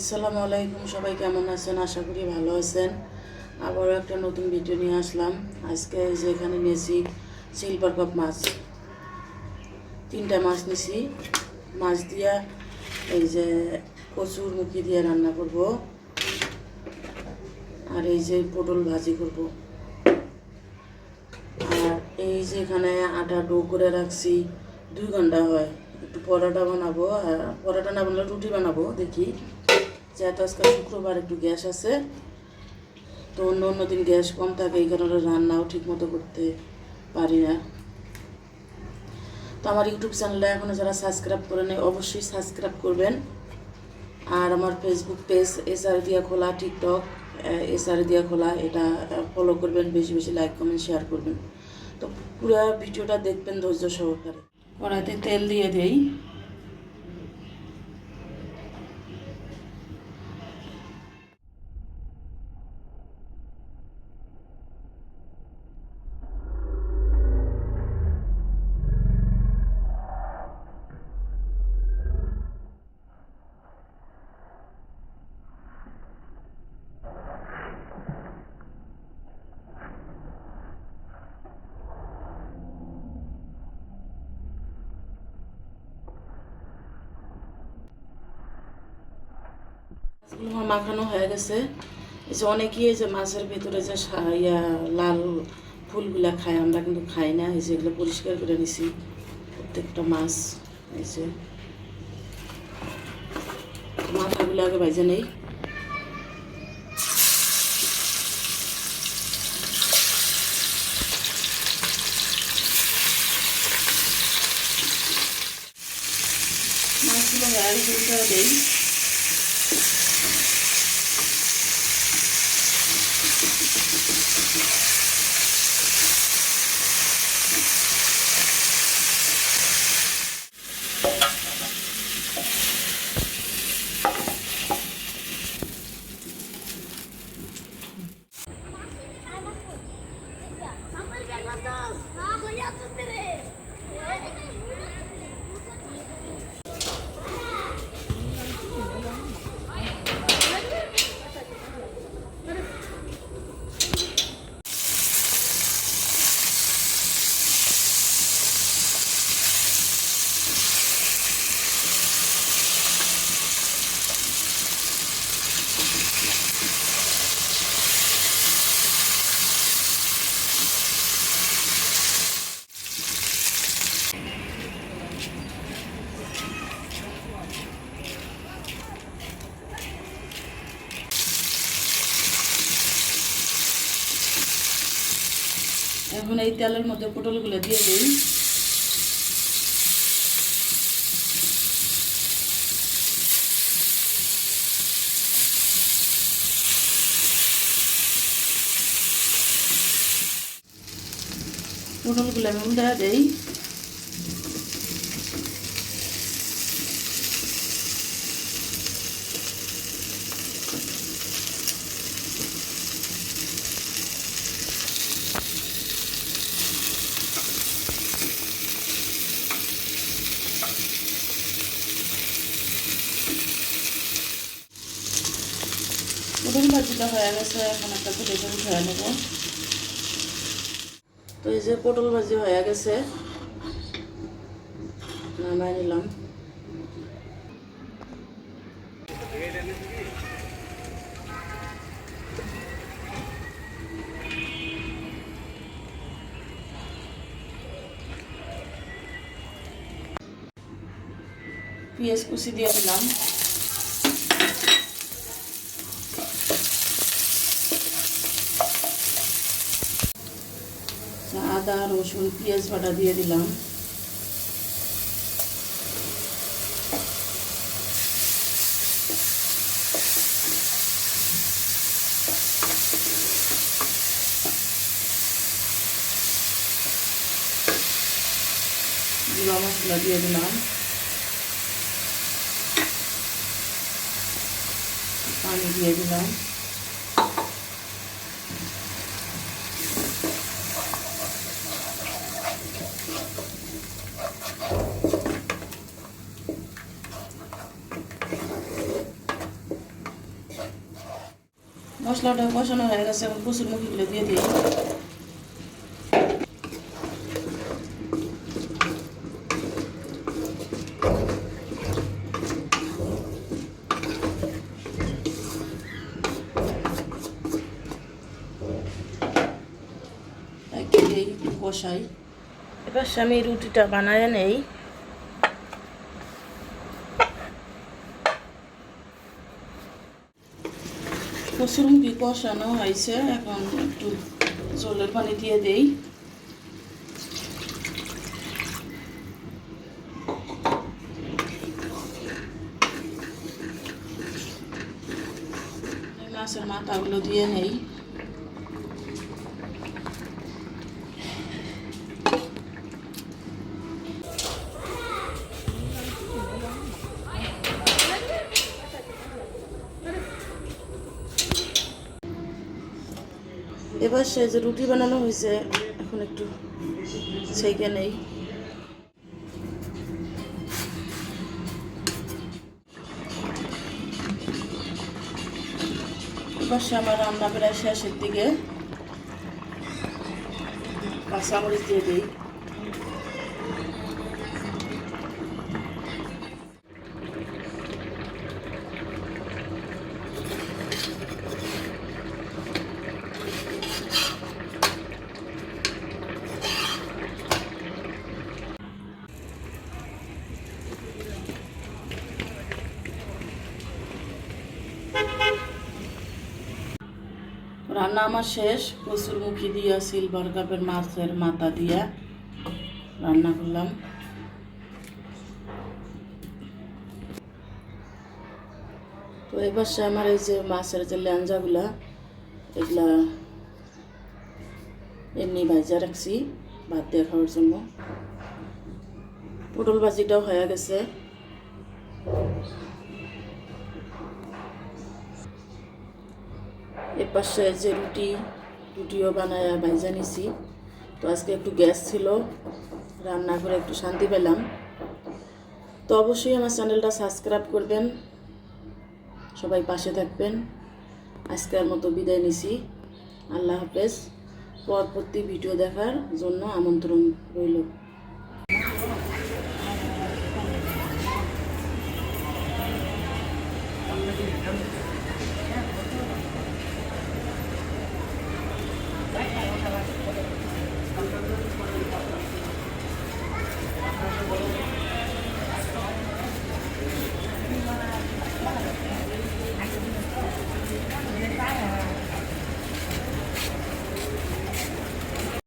আসসালামু আলাইকুম, সবাই কেমন আছেন? আশা করি ভালো আছেন। আবারও একটা নতুন ভিডিও নিয়ে আসলাম। আজকে যে এখানে নিয়েছি সিলভার কাপ মাছ, 3টা মাছ নিয়েছি। মাছ দিয়া এই যে কচুর মুখি দিয়ে রান্না করব, আর এই যে পটল ভাজি করব। আর এই যে এখানে আটা ডো করে রাখছি, 2 ঘন্টা হয়। একটু পরোটা বানাবো, আর পরোটা না বানালে রুটি বানাবো দেখি। যেহেতু আজকে শুক্রবার একটু গ্যাস আছে, তো অন্য দিন গ্যাস কম থাকে, এই কারণে রান্নাও ঠিকমতো করতে পারি না। তো আমার ইউটিউব চ্যানেলে এখনও যারা সাবস্ক্রাইব করে নেয় অবশ্যই সাবস্ক্রাইব করবেন। আর আমার ফেসবুক পেজ এসআর দিয়া খোলা, টিকটক এসআর দিয়া খোলা, এটা ফলো করবেন, বেশি বেশি লাইক কমেন্ট শেয়ার করবেন। তো পুরো ভিডিওটা দেখবেন ধৈর্য সহকারে। কড়াইতে তেল দিয়ে দেই। মাছগুলো আমার মাখানো হয়ে গেছে। এই যে অনেকেই এই যে মাছের ভেতরে যে লাল ফুলগুলা খায়, আমরা কিন্তু খাই না। এই যে এগুলো পরিষ্কার করে নিছি প্রত্যেকটা মাছ। এই যে মাথাগুলো আগে ভাজে নেই। মাছগুলো হয়ে গেছে, দেই। এখন এই তেলের মধ্যে পটলগুলো দিয়ে দিই। পটলগুলো আমি উল্টা দিই। পটল ভাজিটা হয়ে গেছে, এখন একটা প্লেটে উঠিয়ে নেব। তো এই যে পটল ভাজি হয়ে গেছে, নামাই নিলাম। পেঁয়াজ কুচি দিয়ে দিলাম। আদা রসুন পেঁয়াজ বাটা দিয়ে দিলাম। জিরা মশলা দিয়ে দিলাম। পানি দিয়ে দিলাম। মশলাটা কষানো হয়ে গেছে, এখন কচুর মুখিগুলো দিয়ে দিই। একটু কষাই। এবার আমি রুটিটা বানায় নেই। কচুর মুখি কষানো হয়েছে, এখন একটু জলের পানি দিয়ে দেই। মাছের মাথাগুলো দিয়ে নেই। এবার সে যে রুটি বানানো হয়েছে, এখন একটু ছেঁকে নেই। এবার সে আমার রান্না প্রায় শেষের দিকে, কাঁচামরিচ দিয়ে দিই। রান্না আমার শেষ। কচুর মুখি দিয়া সিলভার কাপের মাছের মাথা দিয়া রান্না করলাম। তো এবার সে আমার এই যে মাছের যে ল্যাঞ্জাগুলা, এগুলা এমনি ভাজা রাখছি ভাত দিয়ে খাওয়ার জন্য। পটল ভাজিটাও হয়ে গেছে। এর পাশে যে রুটিও বানায় ভাজা নিছি। তো আজকে একটু গ্যাস ছিল, রান্না করে একটু শান্তি পেলাম। তো অবশ্যই আমার চ্যানেলটা সাবস্ক্রাইব করবেন, সবাই পাশে থাকবেন। আজকের মতো বিদায় নিছি। আল্লাহ হাফেজ। পরবর্তী ভিডিও দেখার জন্য আমন্ত্রণ রইল।